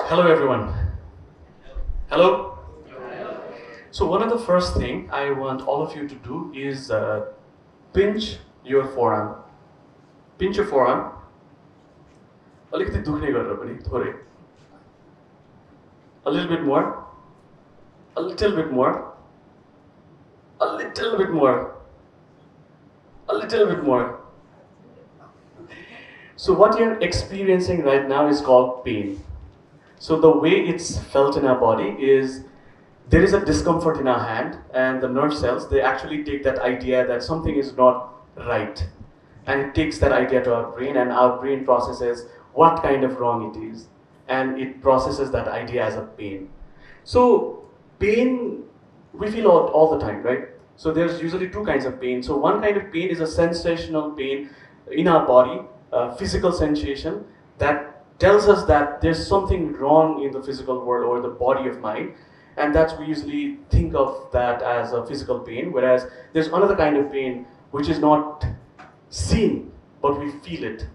Hello everyone. Hello? So one of the first thing I want all of you to do is pinch your forearm. Pinch your forearm. अलिकति दुख्ने गरेर पनि थोरै. A little bit more. A little bit more. A little bit more. A little bit more. So what you're experiencing right now is called pain. So the way it's felt in our body is there is a discomfort in our hand, and the nerve cells, they actually take that idea that something is not right, and it takes that idea to our brain, and our brain processes what kind of wrong it is, and it processes that idea as a pain. So pain, we feel all the time, right? So there's usually two kinds of pain. So one kind of pain is a sensational pain in our body, a physical sensation that tells us that there's something wrong in the physical world or the body of mind, and that's we usually think of that as a physical pain, whereas there's another kind of pain which is not seen, but we feel it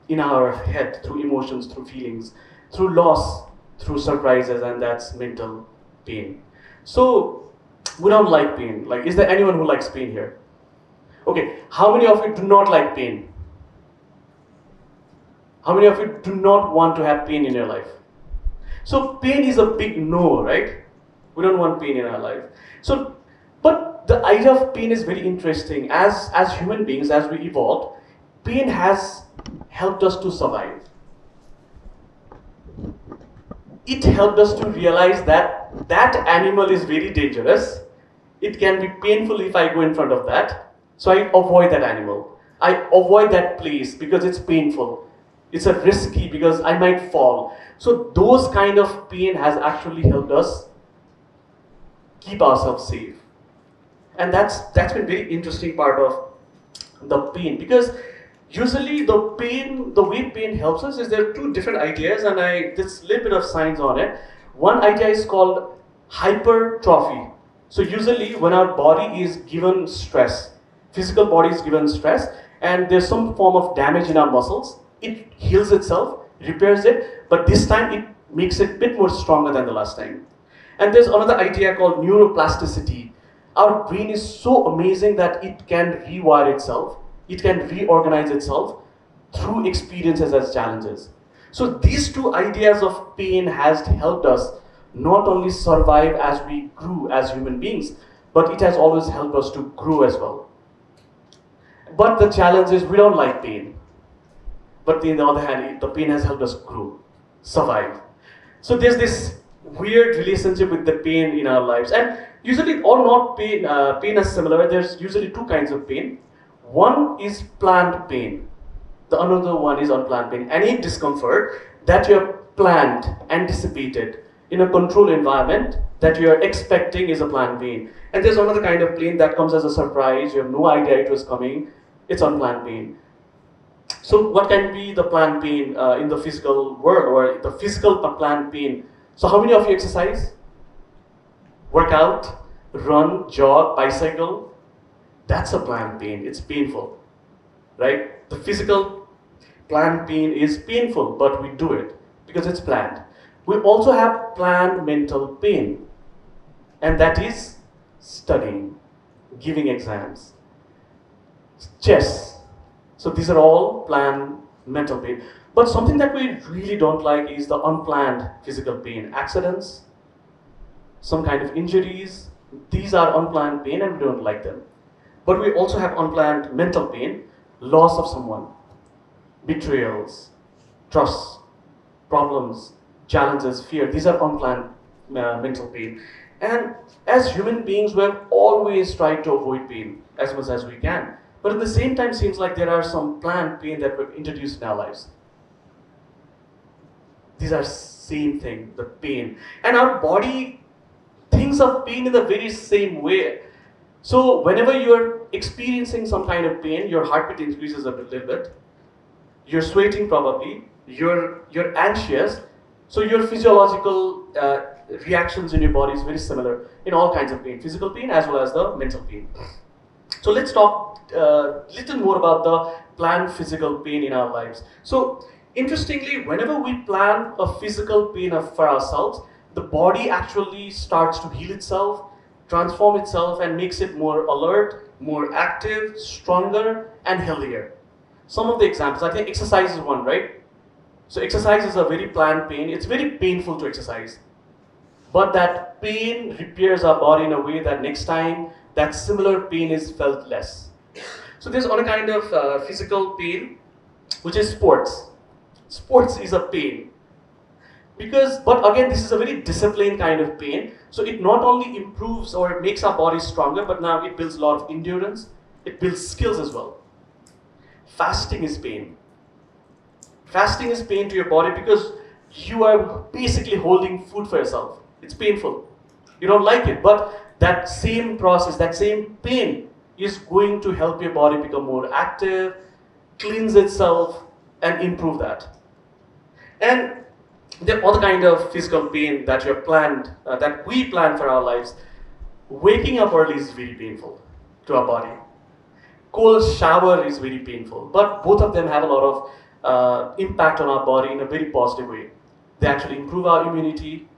in our head through emotions, through feelings, through loss, through surprises, and that's mental pain. So we don't like pain. Like, is there anyone who likes pain here? Okay, how many of you do not like pain? How many of you do not want to have pain in your life? So pain is a big no, right? We don't want pain in our life. So, but the idea of pain is very interesting. As human beings, as we evolved, pain has helped us to survive. It helped us to realize that that animal is very dangerous. It can be painful if I go in front of that. So I avoid that animal. I avoid that place because it's painful. It's a risky because I might fall. So those kind of pain has actually helped us keep ourselves safe. And that's been very interesting part of the pain, because usually the way pain helps us is there are two different ideas, and there's a little bit of science on it. One idea is called hypertrophy. So usually when our body is given stress, physical body is given stress, and there's some form of damage in our muscles, it heals itself, repairs it, but this time it makes it a bit more stronger than the last time. And there's another idea called neuroplasticity. Our brain is so amazing that it can rewire itself, it can reorganize itself through experiences as challenges. So these two ideas of pain has helped us not only survive as we grew as human beings, but it has always helped us to grow as well. But the challenge is we don't like pain. But on the other hand, the pain has helped us grow, survive. So there's this weird relationship with the pain in our lives. And usually, or not pain, pain is similar. There's usually two kinds of pain. One is planned pain. The another one is unplanned pain. Any discomfort that you have planned, anticipated, in a controlled environment that you are expecting is a planned pain. And there's another kind of pain that comes as a surprise. You have no idea it was coming. It's unplanned pain. So what can be the planned pain in the physical world, or the physical planned pain? So how many of you exercise? Work out, run, jog, bicycle? That's a planned pain. It's painful, right? The physical planned pain is painful, but we do it because it's planned. We also have planned mental pain, and that is studying, giving exams, chess. So these are all planned mental pain. But something that we really don't like is the unplanned physical pain. Accidents, some kind of injuries, these are unplanned pain and we don't like them. But we also have unplanned mental pain, loss of someone, betrayals, trust, problems, challenges, fear. These are unplanned mental pain. And as human beings, we have always tried to avoid pain as much as we can. But at the same time, seems like there are some planned pain that we've introduced in our lives. These are same thing, the pain. And our body thinks of pain in the very same way. So whenever you're experiencing some kind of pain, your heartbeat increases a little bit. You're sweating probably. You're anxious. So your physiological reactions in your body is very similar in all kinds of pain, physical pain as well as the mental pain. So let's talk a little more about the planned physical pain in our lives. So Interestingly, whenever we plan a physical pain for ourselves, the body actually starts to heal itself, transform itself, and makes it more alert, more active, stronger, and healthier. Some of the examples, I think exercise is one, right? So exercise is a very planned pain. It's very painful to exercise. But that pain repairs our body in a way that next time that similar pain is felt less. So there's another kind of physical pain, which is sports. Sports is a pain. But again, this is a very disciplined kind of pain. So it not only improves or it makes our body stronger, but now it builds a lot of endurance. It builds skills as well. Fasting is pain. Fasting is pain to your body because you are basically holding food for yourself. It's painful. You don't like it, but that same process, that same pain is going to help your body become more active, cleanse itself, and improve that. And the other kind of physical pain that that we plan for our lives, waking up early is very painful to our body. Cold shower is very painful, but both of them have a lot of impact on our body in a very positive way. They actually improve our immunity.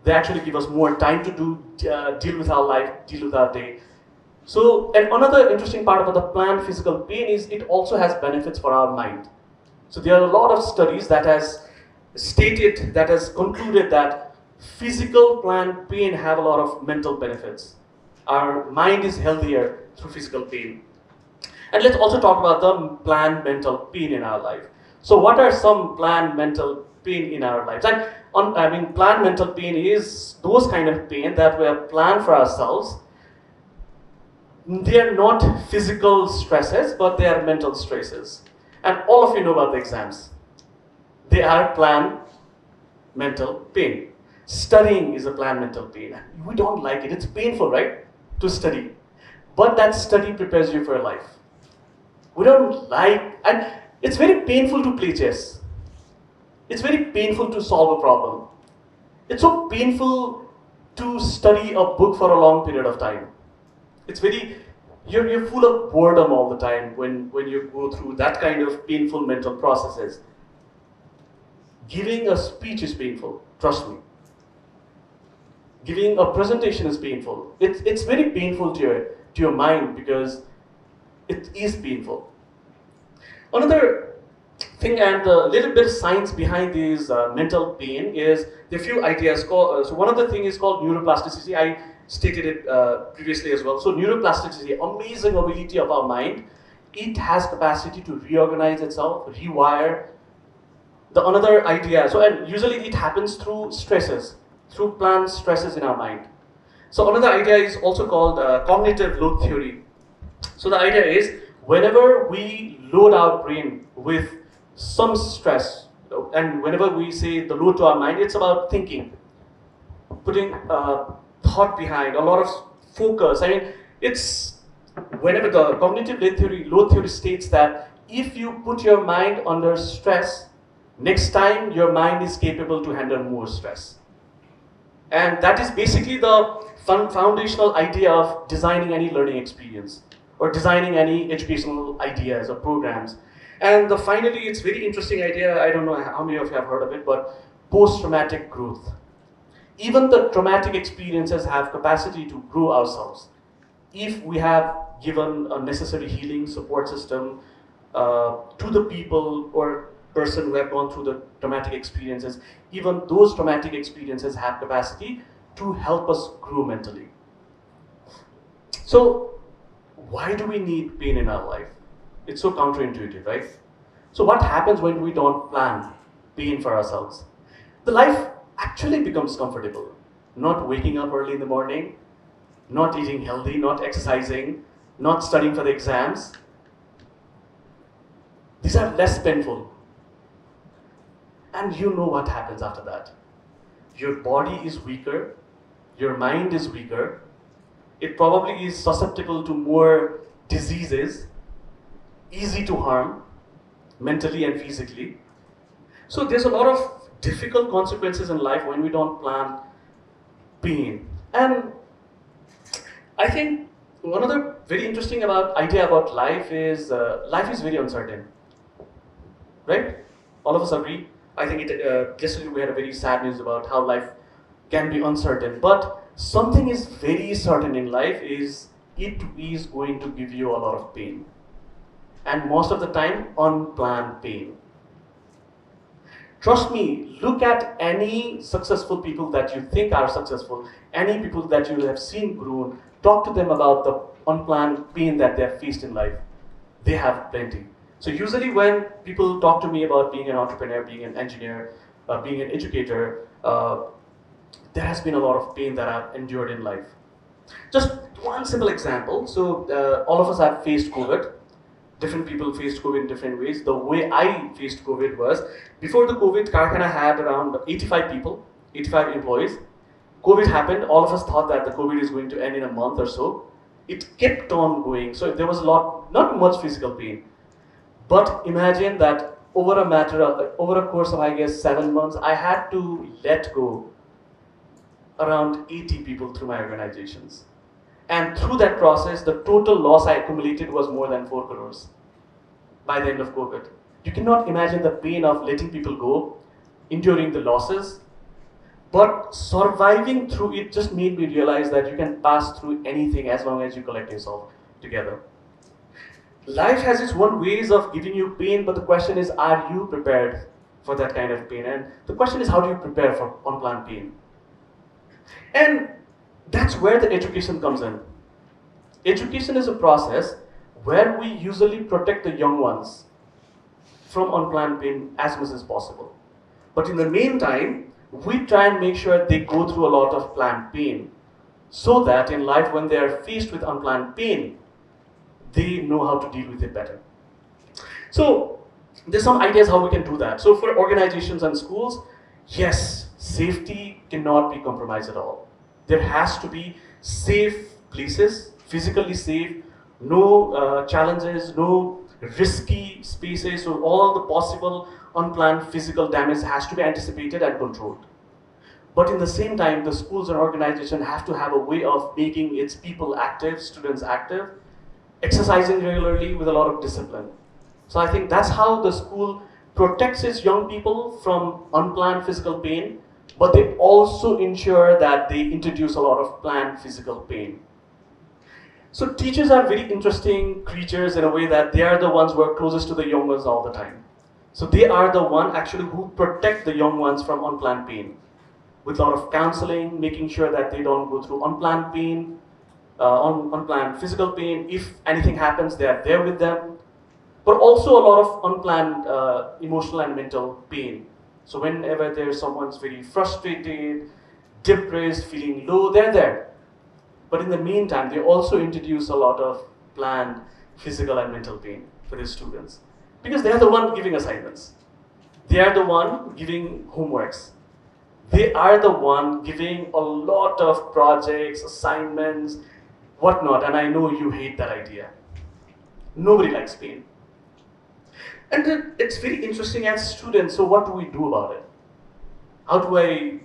They actually give us more time to deal with our life, deal with our day. So, and another interesting part about the planned physical pain is it also has benefits for our mind. So there are a lot of studies that has concluded that physical planned pain have a lot of mental benefits. Our mind is healthier through physical pain. And let's also talk about the planned mental pain in our life. So what are some planned mental pain in our lives? And planned mental pain is those kind of pain that we have planned for ourselves. They are not physical stresses, but they are mental stresses. And all of you know about the exams. They are planned mental pain. Studying is a planned mental pain. We don't like it. It's painful, right? To study. But that study prepares you for your life. We don't like, and it's very painful to play chess. It's very painful to solve a problem. It's so painful to study a book for a long period of time. You're full of boredom all the time when you go through that kind of painful mental processes. Giving a speech is painful, trust me. Giving a presentation is painful. It's very painful to your mind because it is painful. Another thing and a little bit of science behind these mental pain is there are few ideas called, so one of the things is called neuroplasticity. I stated it previously as well. So neuroplasticity, amazing ability of our mind. It has capacity to reorganize itself, rewire. The another idea, and usually it happens through stresses, through planned stresses in our mind. So another idea is also called cognitive load theory. So the idea is whenever we load our brain with some stress, and whenever we say the load to our mind, it's about thinking, putting thought behind, a lot of focus. It's whenever the cognitive load theory states that if you put your mind under stress, next time your mind is capable to handle more stress. And that is basically the foundational idea of designing any learning experience or designing any educational ideas or programs. And finally, it's very interesting idea, I don't know how many of you have heard of it, but post-traumatic growth. Even the traumatic experiences have capacity to grow ourselves. If we have given a necessary healing support system to the people or person who have gone through the traumatic experiences, even those traumatic experiences have capacity to help us grow mentally. So, why do we need pain in our life? It's so counterintuitive, right? So what happens when we don't plan pain for ourselves? The life actually becomes comfortable. Not waking up early in the morning, not eating healthy, not exercising, not studying for the exams. These are less painful. And you know what happens after that. Your body is weaker, your mind is weaker, it probably is susceptible to more diseases, easy to harm, mentally and physically. So there's a lot of difficult consequences in life when we don't plan pain. And I think one other very interesting idea about life is very uncertain, right? All of us agree. I think yesterday we had a very sad news about how life can be uncertain. But something is very certain in life is it is going to give you a lot of pain. And most of the time, unplanned pain. Trust me, look at any successful people that you think are successful, any people that you have seen grown, talk to them about the unplanned pain that they have faced in life. They have plenty. So usually when people talk to me about being an entrepreneur, being an engineer, being an educator, there has been a lot of pain that I've endured in life. Just one simple example. So all of us have faced COVID. Different people faced COVID in different ways. The way I faced COVID was, before the COVID, Karkhana had around 85 people, 85 employees. COVID happened, all of us thought that the COVID is going to end in a month or so. It kept on going, so there was not much physical pain. But imagine that over a course of, I guess, 7 months, I had to let go around 80 people through my organizations. And through that process, the total loss I accumulated was more than 4 crores by the end of COVID. You cannot imagine the pain of letting people go, enduring the losses, but surviving through it just made me realize that you can pass through anything as long as you collect yourself together. Life has its own ways of giving you pain, but the question is, are you prepared for that kind of pain? And the question is, how do you prepare for unplanned pain? And that's where the education comes in. Education is a process where we usually protect the young ones from unplanned pain as much as possible. But in the meantime, we try and make sure they go through a lot of planned pain so that in life, when they are faced with unplanned pain, they know how to deal with it better. So there's some ideas how we can do that. So for organizations and schools, yes, safety cannot be compromised at all. There has to be safe places, physically safe, no challenges, no risky spaces, so all the possible unplanned physical damage has to be anticipated and controlled. But in the same time, the schools and organizations have to have a way of making its people active, students active, exercising regularly with a lot of discipline. So I think that's how the school protects its young people from unplanned physical pain, but they also ensure that they introduce a lot of planned physical pain. So teachers are very interesting creatures in a way that they are the ones who are closest to the young ones all the time. So they are the one actually who protect the young ones from unplanned pain, with a lot of counseling, making sure that they don't go through unplanned pain, unplanned physical pain. If anything happens, they are there with them. But also a lot of unplanned emotional and mental pain. So whenever there's someone's very frustrated, depressed, feeling low, they're there. But in the meantime, they also introduce a lot of planned physical and mental pain for the students. Because they are the one giving assignments. They are the one giving homeworks. They are the one giving a lot of projects, assignments, whatnot. And I know you hate that idea. Nobody likes pain. And it's very interesting as students, so what do we do about it? How do I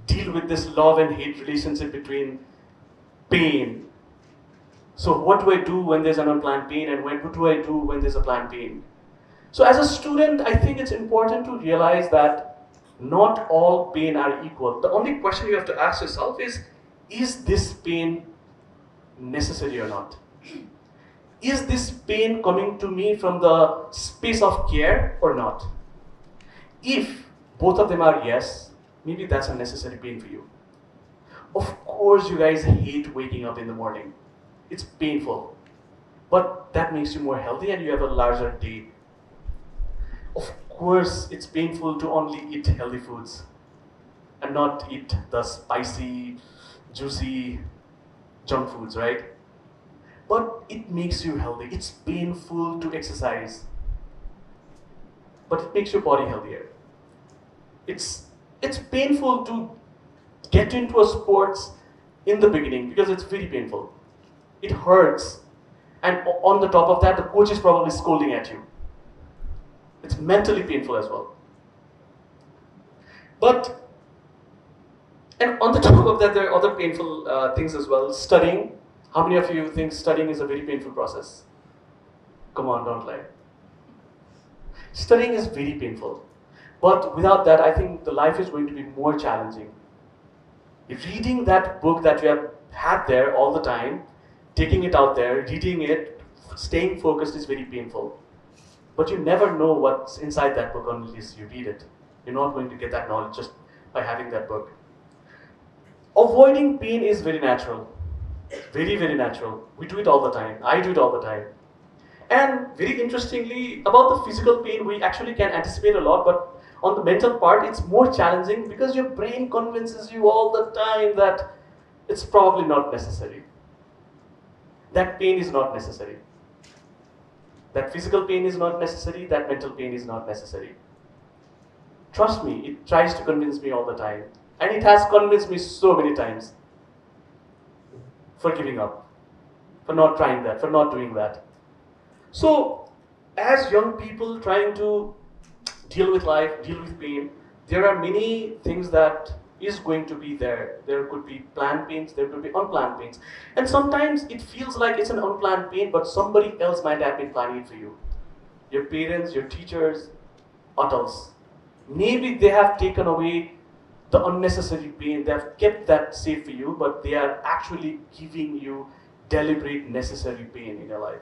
deal with this love and hate relationship between pain? So what do I do when there's an unplanned pain, and what do I do when there's a planned pain? So as a student, I think it's important to realize that not all pain are equal. The only question you have to ask yourself is this pain necessary or not? Is this pain coming to me from the space of care or not? If both of them are yes, maybe that's a necessary pain for you. Of course, you guys hate waking up in the morning. It's painful. But that makes you more healthy and you have a larger day. Of course, it's painful to only eat healthy foods and not eat the spicy, juicy junk foods, right? But it makes you healthy. It's painful to exercise, but it makes your body healthier. It's painful to get into a sports in the beginning because it's very painful. It hurts. And on the top of that, the coach is probably scolding at you. It's mentally painful as well. And on the top of that, there are other painful things as well. Studying. How many of you think studying is a very painful process? Come on, don't lie. Studying is very painful. But without that, I think the life is going to be more challenging. If reading that book that you have had there all the time, taking it out there, reading it, staying focused is very painful. But you never know what's inside that book unless you read it. You're not going to get that knowledge just by having that book. Avoiding pain is very natural. Very, very natural. We do it all the time. I do it all the time. And very interestingly, about the physical pain, we actually can anticipate a lot, but on the mental part, it's more challenging because your brain convinces you all the time that it's probably not necessary. That pain is not necessary. That physical pain is not necessary, that mental pain is not necessary. Trust me, it tries to convince me all the time. And it has convinced me so many times for giving up, for not trying that, for not doing that. So, as young people trying to deal with life, deal with pain, there are many things that is going to be there. There could be planned pains, there could be unplanned pains. And sometimes it feels like it's an unplanned pain, but somebody else might have been planning it for you. Your parents, your teachers, adults. Maybe they have taken away the unnecessary pain, they have kept that safe for you, but they are actually giving you deliberate necessary pain in your life.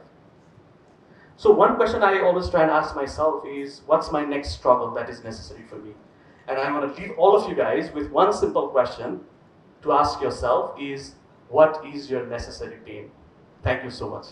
So one question I always try and ask myself is, what's my next struggle that is necessary for me? And I want to leave all of you guys with one simple question to ask yourself is, what is your necessary pain? Thank you so much.